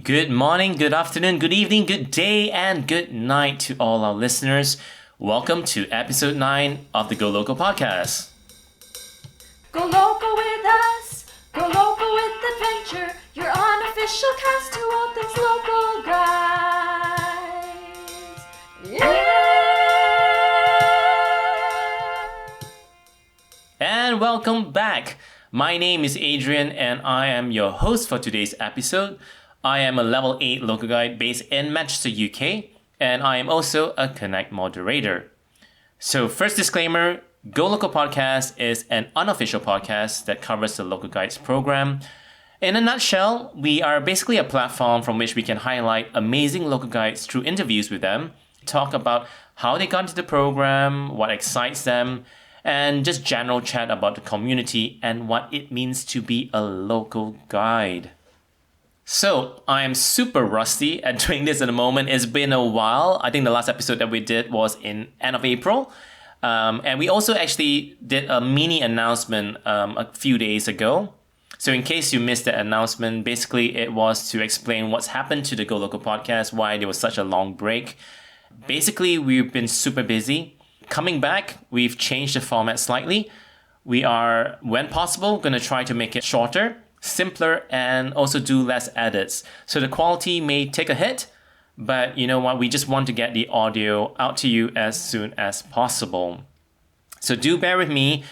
Good morning, good afternoon, good evening, good day, and good night to all our listeners. Welcome to episode 9 of the golocopodcast. Go Loco with us, go Loco with adventure, your unofficial cast to all things local guides. Yeah! And welcome back. My name is Adrian and I am your host for today's episode. I am a level 8 local guide based in Manchester, UK, and I am also a Connect moderator. So first disclaimer, Go Loco Podcast is an unofficial podcast that covers the Local Guides program. In a nutshell, we are basically a platform from which we can highlight amazing local guides through interviews with them, talk about how they got into the program, what excites them, and just general chat about the community and what it means to be a local guide. So, I am super rusty at doing this at the moment. It's been a while. I think the last episode that we did was in end of April. And we also actually did a mini announcement a few days ago. So in case you missed that announcement, basically it was to explain what's happened to the Go Local podcast, why there was such a long break. Basically, we've been super busy. Coming back, we've changed the format slightly. We are, when possible, going to try to make it shorter, simpler, and also do less edits. So the quality may take a hit, but you know what? We just want to get the audio out to you as soon as possible. So do bear with me.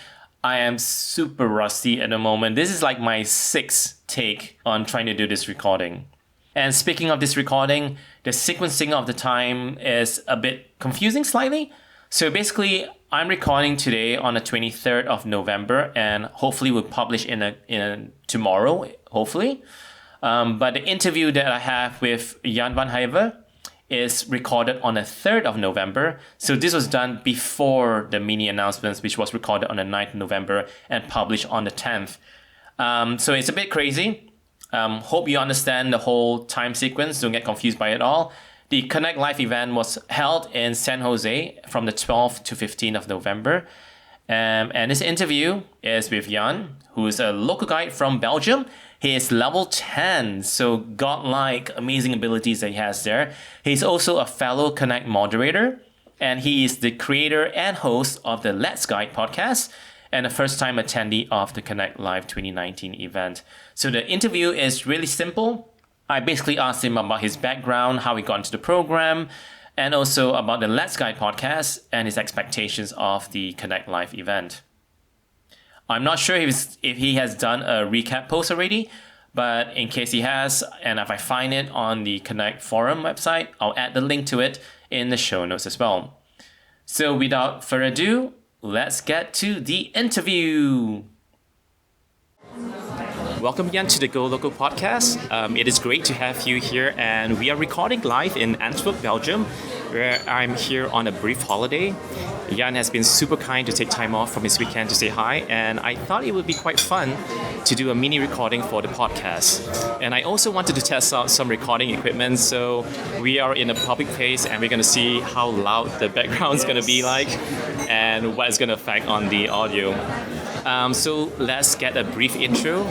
I am super rusty at the moment. This is like my 6th take on trying to do this recording. And speaking of this recording, the sequencing of the time is a bit confusing slightly. So basically, I'm recording today on the 23rd of November, and hopefully we'll publish in tomorrow, hopefully. But the interview that I have with Jan van Heijven is recorded on the 3rd of November. So this was done before the mini announcements, which was recorded on the 9th of November and published on the 10th. So it's a bit crazy. Hope you understand the whole time sequence. Don't get confused by it all. The Connect Live event was held in San Jose from the 12th to 15th of November. And this interview is with Jan, who is a local guide from Belgium. He is level 10, so godlike, amazing abilities that he has there. He's also a fellow Connect moderator, and he is the creator and host of the LetsGuide podcast and a first-time attendee of the Connect Live 2019 event. So the interview is really simple. I basically asked him about his background, how he got into the program, and also about the LetsGuide podcast and his expectations of the Connect Live event. I'm not sure if he has done a recap post already, but in case he has, and if I find it on the Connect forum website, I'll add the link to it in the show notes as well. So without further ado, let's get to the interview. Welcome again to the Go Local podcast. It is great to have you here, and we are recording live in Antwerp, Belgium, where I'm here on a brief holiday. Jan has been super kind to take time off from his weekend to say hi, and I thought it would be quite fun to do a mini recording for the podcast. And I also wanted to test out some recording equipment, so we are in a public place and we're going to see how loud the background is going to be like and what it's going to affect on the audio. So let's get a brief intro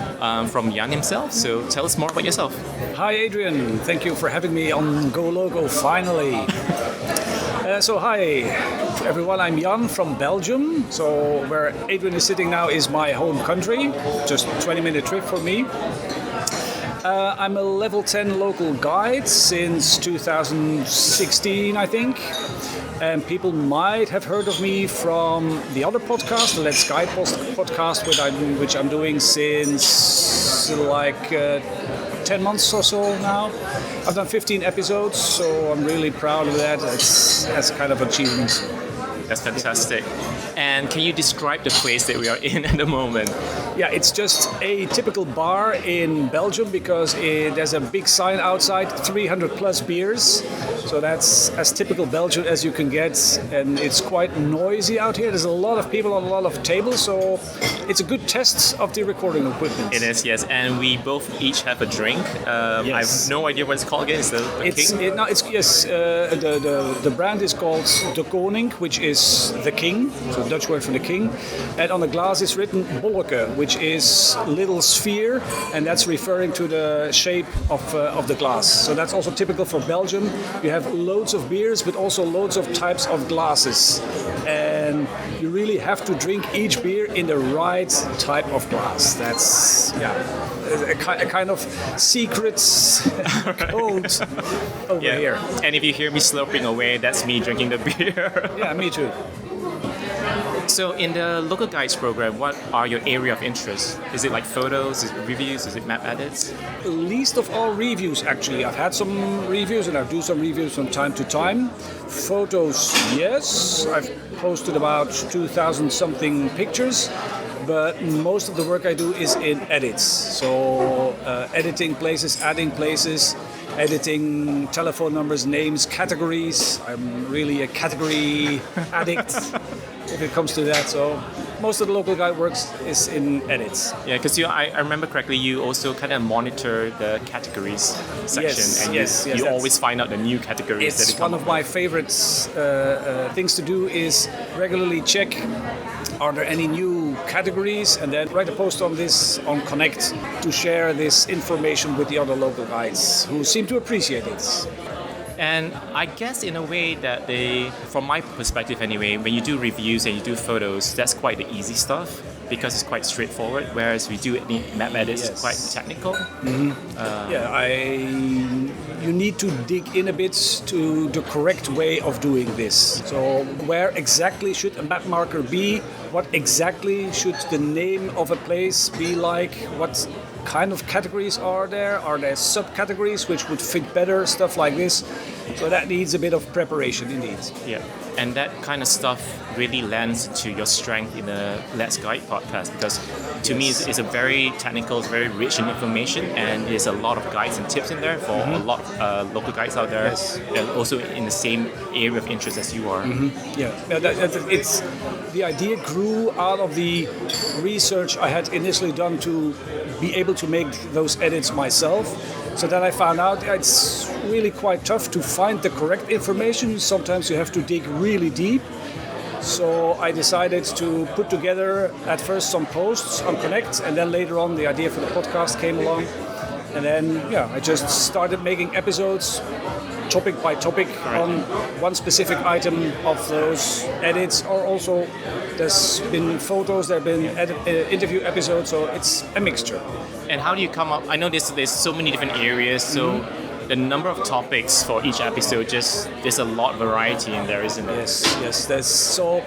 from Jan himself. So tell us more about yourself. Hi Adrian, thank you for having me on Go Loco finally. Hi everyone, I'm Jan from Belgium. So where Adrian is sitting now is my home country, just a 20-minute trip for me. I'm a level 10 local guide since 2016, I think. And people might have heard of me from the other podcast, the LetsGuide podcast, which I'm doing since 10 months or so now. I've done 15 episodes, so I'm really proud of that as kind of achievement. That's fantastic. And can you describe the place that we are in at the moment? Yeah, it's just a typical bar in Belgium because there's a big sign outside, 300 plus beers. So that's as typical Belgian as you can get. And it's quite noisy out here. There's a lot of people on a lot of tables. So it's a good test of the recording equipment. It is, yes. And we both each have a drink. Yes. I have no idea what it's called again. Is the King? The brand is called De Koning, which is the king. So Dutch word for the king. And on the glass is written Bolleke, which which is little sphere, and that's referring to the shape of the glass. So that's also typical for Belgium. You have loads of beers, but also loads of types of glasses, and you really have to drink each beer in the right type of glass. That's a kind of secret code over here. And if you hear me slurping away, that's me drinking the beer. Yeah, me too. So in the Local Guides program, what are your area of interest? Is it like photos, is it reviews, is it map edits? Least of all reviews, actually. I've had some reviews and I do some reviews from time to time. Photos, yes. I've posted about 2,000 something pictures, but most of the work I do is in edits. So editing places, adding places, editing telephone numbers, names, categories. I'm really a category addict if it comes to that. So most of the Local Guide works is in edits. Yeah, because I remember correctly, you also kind of monitor the categories section, you always find out the new categories. It's one of my favorite things to do is regularly check, are there any new categories, and then write a post on this on Connect to share this information with the other Local Guides who seem to appreciate it. And I guess in a way that from my perspective anyway, when you do reviews and you do photos, that's quite the easy stuff because it's quite straightforward. Whereas we do any map edits, it's quite technical. Mm-hmm. You need to dig in a bit to the correct way of doing this. So where exactly should a map marker be? What exactly should the name of a place be like? What kind of categories are there? Are there subcategories which would fit better? Stuff like this. So that needs a bit of preparation indeed. Yeah, and that kind of stuff really lends to your strength in the Let's Guide podcast because to me it's a very technical, it's very rich in information, and there's a lot of guides and tips in there for a lot of local guides out there. They're also in the same area of interest as you are. Yeah, it's the idea grew out of the research I had initially done to be able to make those edits myself. So then I found out it's really quite tough to find the correct information. Sometimes you have to dig really deep. So I decided to put together at first some posts on Connect, and then later on the idea for the podcast came along. And then I just started making episodes topic by topic on one specific item of those edits, or also there's been photos, there have been interview episodes, so it's a mixture. And how do you come up? I know there's so many different areas, so the number of topics for each episode, there's a lot of variety in there, isn't it? Yes. So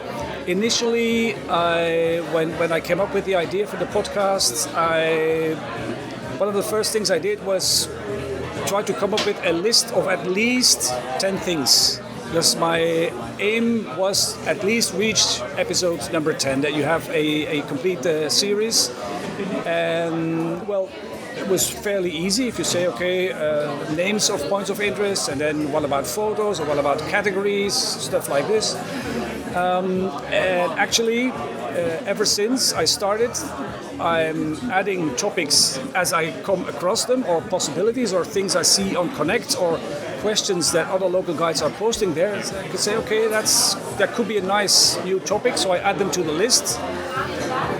initially, when I came up with the idea for the podcast, one of the first things I did was try to come up with a list of at least 10 things. Because my aim was at least reach episode number 10, that you have a complete series. And well, it was fairly easy if you say, names of points of interest, and then what about photos, or what about categories, stuff like this. And actually, ever since I started, I'm adding topics as I come across them, or possibilities, or things I see on Connect, or questions that other local guides are posting there. I could say, that could be a nice new topic, so I add them to the list,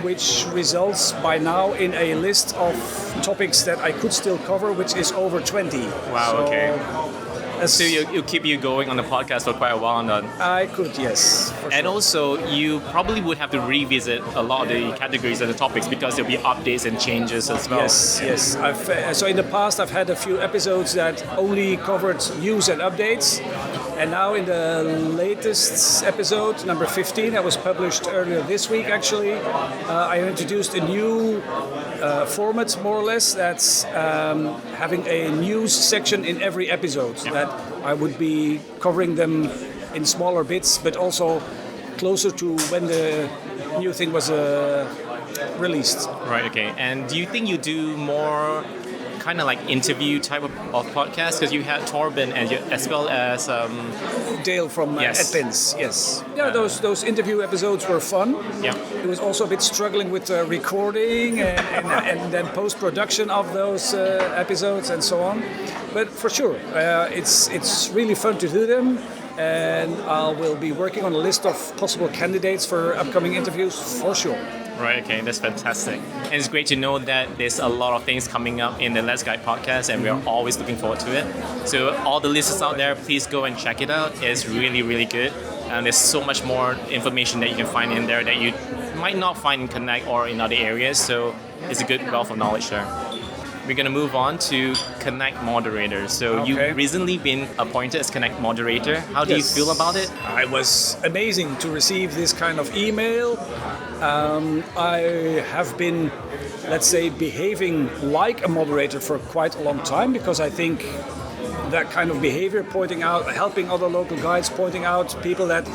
which results by now in a list of topics that I could still cover, which is over 20. Wow, okay. So it'll keep you going on the podcast for quite a while then? I could, yes. And also, you probably would have to revisit a lot of the categories and the topics because there'll be updates and changes as well. Yes. So in the past, I've had a few episodes that only covered news and updates. And now in the latest episode, number 15, that was published earlier this week actually, I introduced a new format, more or less, that's having a news section in every episode. That I would be covering them in smaller bits, but also closer to when the new thing was released. Right, okay. And do you think you do more kind of like interview type of podcast? Because you had Torben and as well as Dale from Advents, yes. Yeah, those interview episodes were fun. Yeah. It was also a bit struggling with recording and then post-production of those episodes and so on. But for sure, it's really fun to do them. And I will be working on a list of possible candidates for upcoming interviews for sure. Right, okay, that's fantastic. And it's great to know that there's a lot of things coming up in the Let's Guide podcast, and we're always looking forward to it. So all the listeners out there, please go and check it out. It's really, really good. And there's so much more information that you can find in there that you might not find in Connect or in other areas. So it's a good wealth of knowledge there. We're going to move on to Connect moderator. So you've recently been appointed as Connect moderator. How do you feel about it? It was amazing to receive this kind of email. I have been, let's say, behaving like a moderator for quite a long time, because I think that kind of behavior, helping other local guides, pointing out people that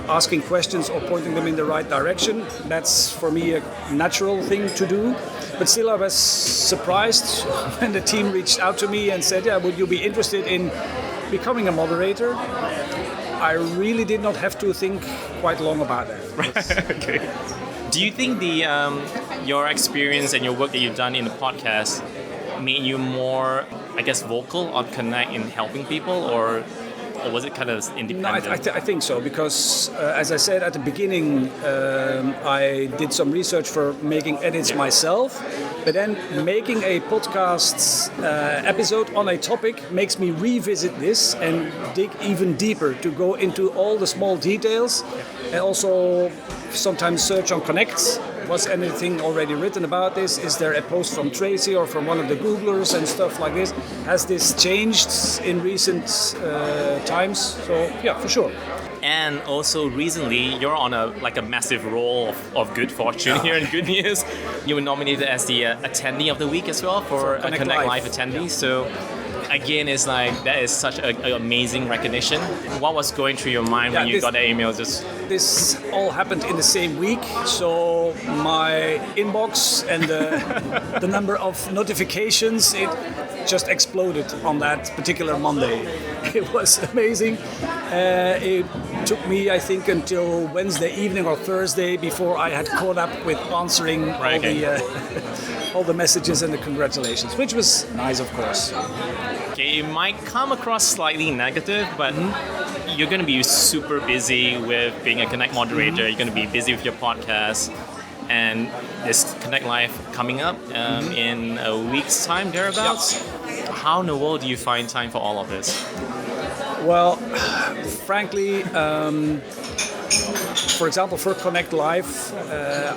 asking questions or pointing them in the right direction, that's for me a natural thing to do. But still, I was surprised when the team reached out to me and said, would you be interested in becoming a moderator? I really did not have to think quite long about that. Okay. Do you think your experience and your work that you've done in the podcast made you more, I guess, vocal on Connect in helping people, or was it kind of independent? No, I think so, because as I said at the beginning, I did some research for making edits myself, but then making a podcast episode on a topic makes me revisit this and dig even deeper to go into all the small details, and also sometimes search on Connect. Was anything already written about this? Is there a post from Tracy or from one of the Googlers and stuff like this? Has this changed in recent times? So yeah, for sure. And also recently, you're on a massive roll of good fortune here in Good News. You were nominated as the attendee of the week as well for a Connect Live attendee. So again, it's that is such an amazing recognition. What was going through your mind when you got that email? This all happened in the same week, so my inbox and the number of notifications, it just exploded on that particular Monday. It was amazing. It took me, I think, until Wednesday evening or Thursday before I had caught up with answering all the messages and the congratulations, which was nice, of course. Okay, it might come across slightly negative, but you're going to be super busy with being a Connect moderator. You're going to be busy with your podcast, and this Connect Live coming up in a week's time, thereabouts. Yep. How in the world do you find time for all of this? Well, frankly, for example, for Connect Live,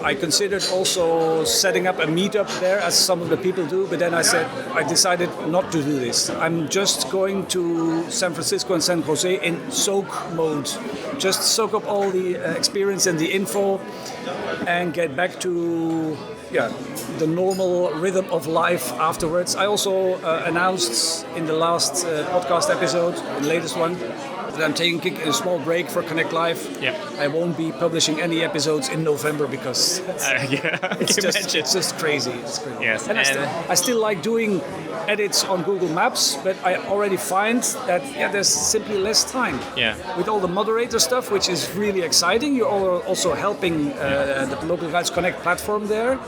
I considered also setting up a meetup there, as some of the people do, but then I decided not to do this. I'm just going to San Francisco and San Jose in soak mode. Just soak up all the experience and the info and get back to the normal rhythm of life afterwards. I also announced in the last podcast episode, the latest one, that I'm taking a small break for Connect Live. Yep. I won't be publishing any episodes in November because it's just crazy. It's crazy. Yes. And I still like doing edits on Google Maps, but I already find that there's simply less time. Yeah. With all the moderator stuff, which is really exciting. You're also helping the Local Guides Connect platform there,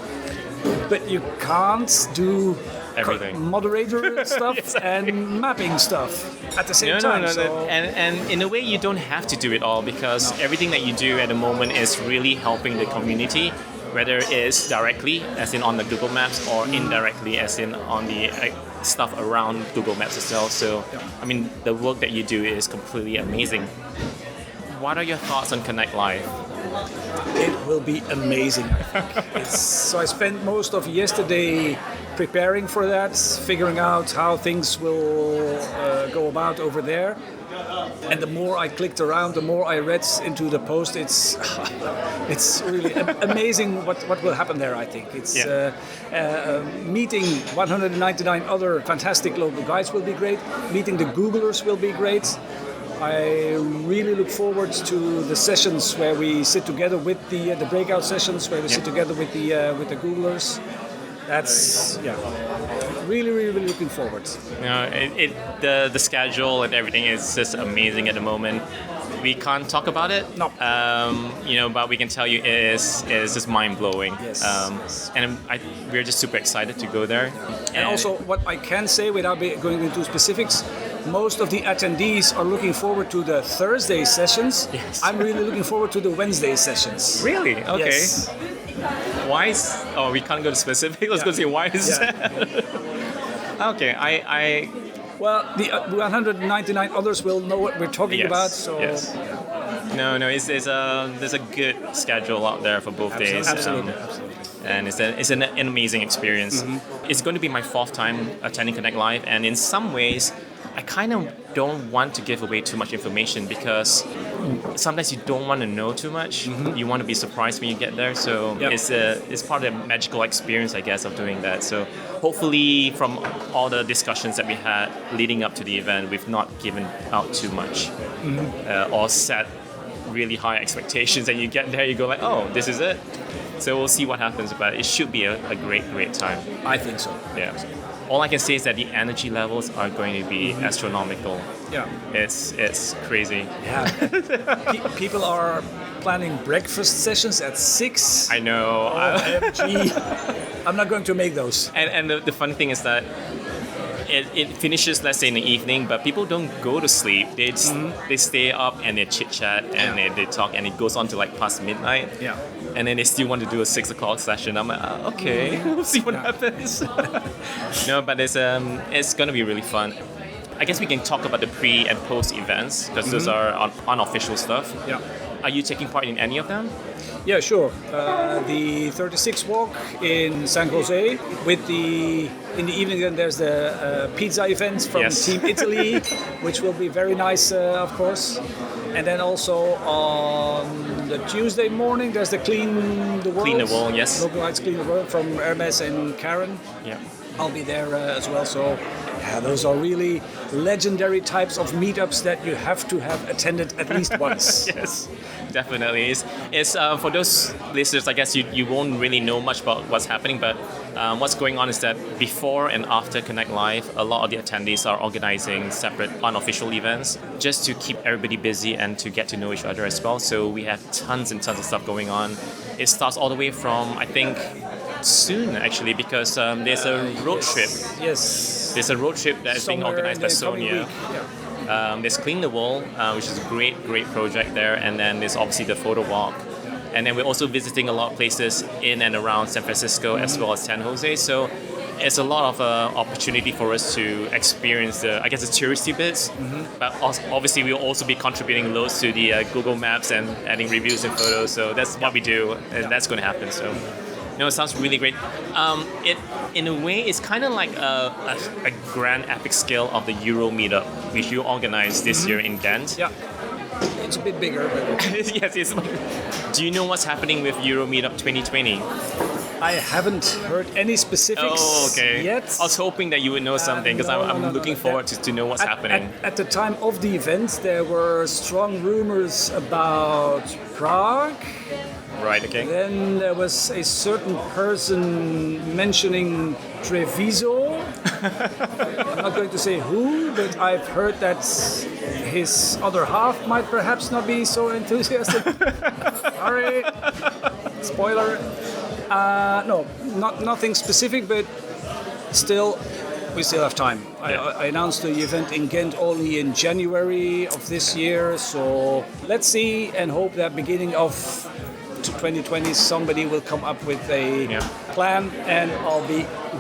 but you can't do everything. Moderator stuff and mapping stuff at the same time. No. And in a way, you don't have to do it all, because everything that you do at the moment is really helping the community, whether it's directly, as in on the Google Maps, or indirectly, as in on the stuff around Google Maps as well. So, I mean, the work that you do is completely amazing. What are your thoughts on Connect Live? It will be amazing, I think. So I spent most of yesterday preparing for that, figuring out how things will go about over there. And the more I clicked around, the more I read into the post. It's really amazing what will happen there, I think. It's meeting 199 other fantastic local guides will be great. Meeting the Googlers will be great. I really look forward to the sessions where we sit together with the breakout sessions where we sit together with the Googlers. That's really looking forward. The schedule and everything is just amazing at the moment. We can't talk about it. No. But we can tell you it is just mind blowing. Yes. And we're just super excited to go there. And also, what I can say without going into specifics, most of the attendees are looking forward to the Thursday sessions. Yes. I'm really looking forward to the Wednesday sessions. Really? Okay. Yes. Why is... Oh, we can't go to specific. Let's go see why is that. Okay, I Well, the 199 others will know what we're talking yes, about. So yes. No, there's a good schedule out there for both days. Absolutely. And it's an amazing experience. It's going to be my 4th time attending Connect Live, and in some ways, I kind of don't want to give away too much information because sometimes you don't want to know too much. You want to be surprised when you get there. So it's part of the magical experience, I guess, of doing that. So hopefully, from all the discussions that we had leading up to the event, we've not given out too much or set really high expectations. And you get there, you go like, oh, this is it. So we'll see what happens, but it should be a great time. I think so. Yeah. All I can say is that the energy levels are going to be astronomical. Yeah. It's crazy. Yeah. People are planning breakfast sessions at 6. I know. OMG. I'm not going to make those. And the funny thing is that it finishes, let's say, in the evening, but people don't go to sleep. They stay up and they chit chat and they talk, and it goes on to like past midnight. Yeah. And then they still want to do a 6 o'clock session. I'm like, okay, we'll see what happens. No, but it's going to be really fun. I guess we can talk about the pre and post events because those are unofficial stuff. Yeah. Are you taking part in any of them? Yeah, sure. The 36 walk in San Jose. In the evening, then there's the pizza event from Team Italy, which will be very nice, of course. And then also on the Tuesday morning, there's the Clean the World. Clean the World, yes. Localguides Clean the World from Hermes and Karen. Yeah. I'll be there as well. So yeah, those are really legendary types of meetups that you have to have attended at least once. Yes, definitely. It's for those listeners, I guess you won't really know much about what's happening, but what's going on is that before and after Connect Live, a lot of the attendees are organizing separate unofficial events just to keep everybody busy and to get to know each other as well. So we have tons and tons of stuff going on. It starts all the way from, I think, soon actually, because there's a road trip. Yes. There's a road trip that is being organized by Sonia. Yeah. There's Clean the Wall, which is a great project there, and then there's obviously the photo walk. And then we're also visiting a lot of places in and around San Francisco as well as San Jose. So it's a lot of opportunity for us to experience the touristy bits. But obviously we'll also be contributing loads to the Google Maps and adding reviews and photos. So that's what we do, and that's going to happen. So. No, it sounds really great. It, in a way, it's kind of like a grand epic scale of the Euro meetup, which you organized this year in Ghent. Yeah, it's a bit bigger. But Yes, it's like... Do you know what's happening with Euro Meetup 2020? I haven't heard any specifics yet. I was hoping that you would know something because I'm looking forward to know what's happening. At the time of the event, there were strong rumors about Prague. Right, okay. Then there was a certain person mentioning Treviso. I'm not going to say who, but I've heard that his other half might perhaps not be so enthusiastic. Sorry, spoiler. No, nothing specific, but still, we still have time. I announced the event in Ghent only in January of this year, so let's see and hope that beginning of 2020 somebody will come up with a plan, and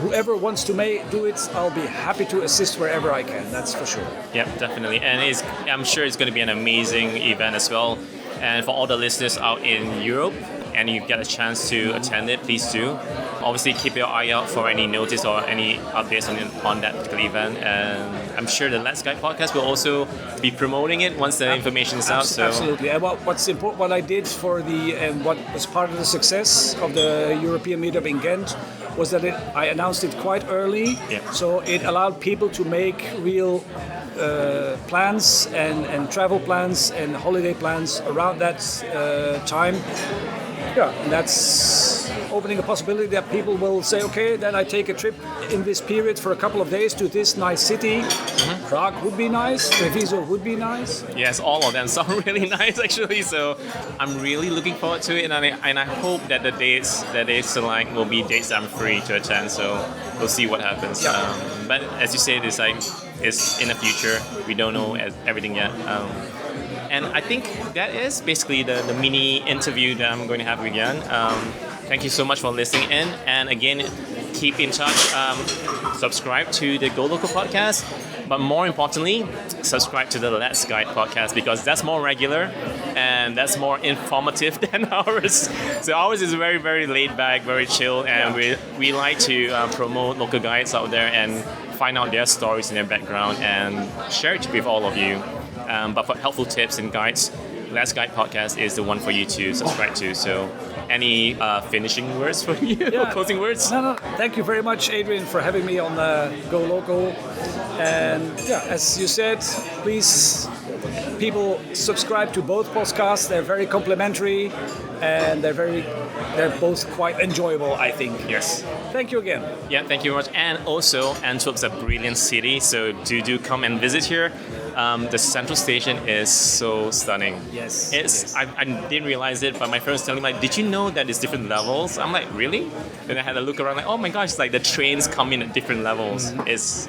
whoever wants to do it, I'll be happy to assist wherever I can, that's for sure. Yeah, definitely. And I'm sure it's going to be an amazing event as well. And for all the listeners out in Europe, and you get a chance to attend it, please do. Obviously, keep your eye out for any notice or any updates on that particular event. And I'm sure the LetsGuide podcast will also be promoting it once the information is out. So. Absolutely. And what's important, what I did for what was part of the success of the European meetup in Ghent was that I announced it quite early. Yeah. So it allowed people to make real plans and travel plans and holiday plans around that time. Yeah, and that's opening a possibility that people will say, okay, then I take a trip in this period for a couple of days to this nice city, Prague would be nice. Treviso would be nice. Yes, all of them sound really nice actually. So I'm really looking forward to it, and I hope that the dates that they select will be dates I'm free to attend. So we'll see what happens. Yeah. But as you said, it's in the future. We don't know everything yet. And I think that is basically the mini interview that I'm going to have with Jan. Thank you so much for listening in, and again, keep in touch. Subscribe to the Loco podcast, but more importantly, subscribe to the LetsGuide podcast, because that's more regular and that's more informative than ours. So ours is very, very laid back, very chill, and we like to promote local guides out there and find out their stories and their background and share it with all of you. But for helpful tips and guides, LetsGuide podcast is the one for you to subscribe to. So any finishing words for you? Yeah. Closing words? No. Thank you very much, Adrian, for having me on Go Loco. And yeah, as you said, please, people subscribe to both podcasts. They're very complimentary, and they're both quite enjoyable, I think. Yes. Thank you again. Yeah, thank you very much. And also, Antwerp's a brilliant city, so do come and visit here. The central station is so stunning. Yes. I didn't realize it, but my friend was telling me, like, did you know that there's different levels? I'm like, really? Then I had a look around, like, oh my gosh, like the trains come in at different levels. It's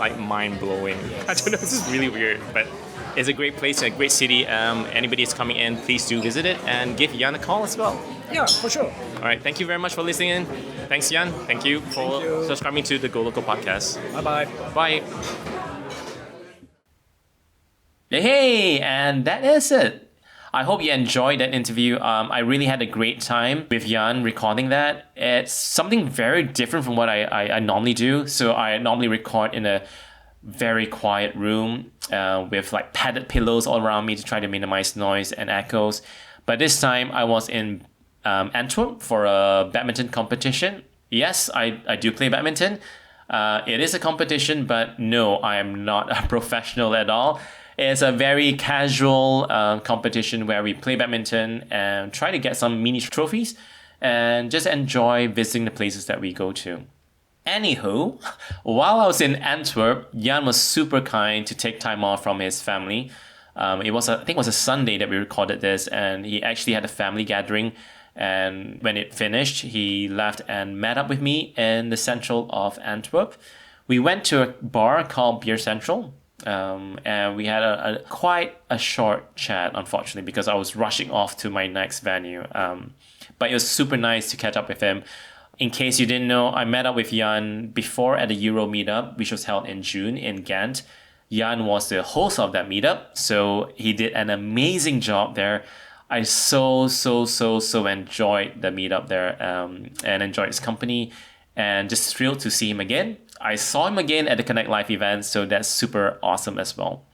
like mind blowing. I don't know, this is really weird, but it's a great place, a great city. Anybody is coming in, please do visit it and give Jan a call as well. Yeah, for sure. All right, thank you very much for listening in. Thanks, Jan. Thank you for subscribing to the Loco podcast. Bye-bye. Bye. Hey, and that is it. I hope you enjoyed that interview. I really had a great time with Jan recording that. It's something very different from what I normally do. So I normally record in a very quiet room with like padded pillows all around me to try to minimize noise and echoes. But this time I was in Antwerp for a badminton competition. Yes, I do play badminton. It is a competition, but no, I am not a professional at all. It's a very casual competition where we play badminton and try to get some mini trophies and just enjoy visiting the places that we go to. Anywho, while I was in Antwerp, Jan was super kind to take time off from his family. I think it was a Sunday that we recorded this, and he actually had a family gathering. And when it finished, he left and met up with me in the central of Antwerp. We went to a bar called Beer Central. And we had quite a short chat, unfortunately, because I was rushing off to my next venue. But it was super nice to catch up with him. In case you didn't know, I met up with Jan before at the Euro meetup, which was held in June in Ghent. Jan was the host of that meetup, so he did an amazing job there. I so enjoyed the meetup there and enjoyed his company, and just thrilled to see him again. I saw him again at the connectlive event, so that's super awesome as well.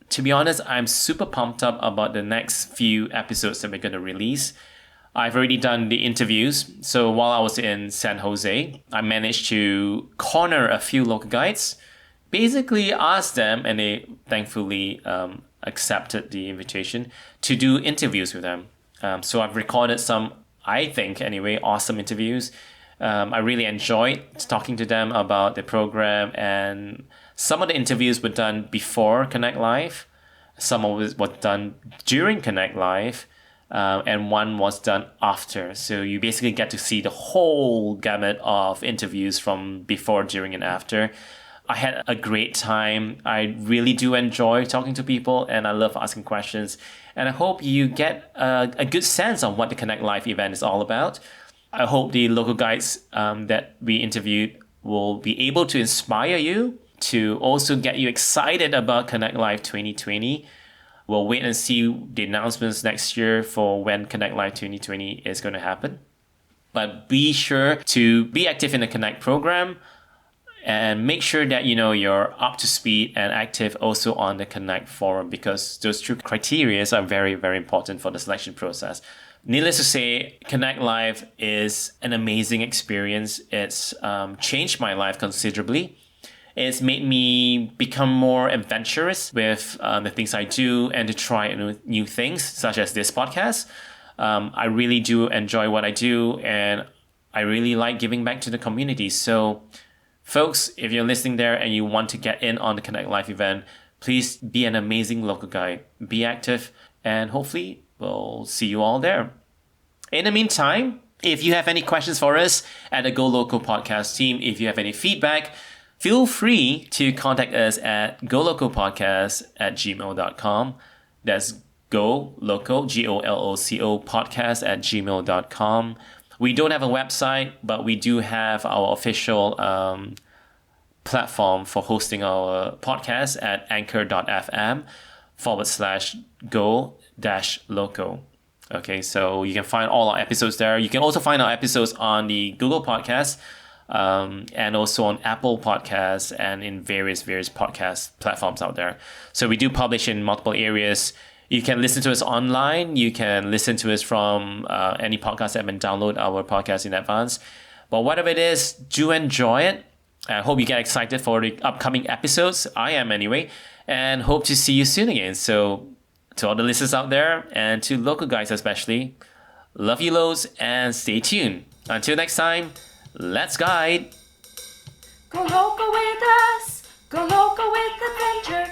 To be honest, I'm super pumped up about the next few episodes that we're going to release. I've already done the interviews, so while I was in San Jose, I managed to corner a few local guides, basically asked them, and they thankfully accepted the invitation to do interviews with them. So I've recorded some, I think anyway, awesome interviews. I really enjoyed talking to them about the program, and some of the interviews were done before Connect Live, some of it was done during Connect Live, and one was done after. So you basically get to see the whole gamut of interviews from before, during, and after. I had a great time. I really do enjoy talking to people, and I love asking questions. And I hope you get a good sense of what the Connect Live event is all about. I hope the local guides that we interviewed will be able to inspire you, to also get you excited about Connect Live 2020. We'll wait and see the announcements next year for when Connect Live 2020 is going to happen. But be sure to be active in the Connect program, and make sure that you're up to speed and active also on the Connect forum, because those two criteria are very, very important for the selection process. Needless to say, Connect Live is an amazing experience. It's changed my life considerably. It's made me become more adventurous with the things I do, and to try new things, such as this podcast. I really do enjoy what I do, and I really like giving back to the community. So Folks, if you're listening there and you want to get in on the Connect Live event, please be an amazing local guide. Be active, and hopefully we'll see you all there. In the meantime, if you have any questions for us at the Go Loco podcast team, if you have any feedback, feel free to contact us at golocopodcast@gmail.com. That's Go Loco, GOLOCO podcast @gmail.com. We don't have a website, but we do have our official platform for hosting our podcast at anchor.fm/go-loco. Okay, so you can find all our episodes there. You can also find our episodes on the Google Podcast and also on Apple Podcasts and in various podcast platforms out there. So we do publish in multiple areas. You can listen to us online. You can listen to us from any podcast app and download our podcast in advance. But whatever it is, do enjoy it. I hope you get excited for the upcoming episodes. I am anyway. And hope to see you soon again. So to all the listeners out there and to local guys especially, love you loads and stay tuned. Until next time, let's guide. Go local with us. Go local with adventure.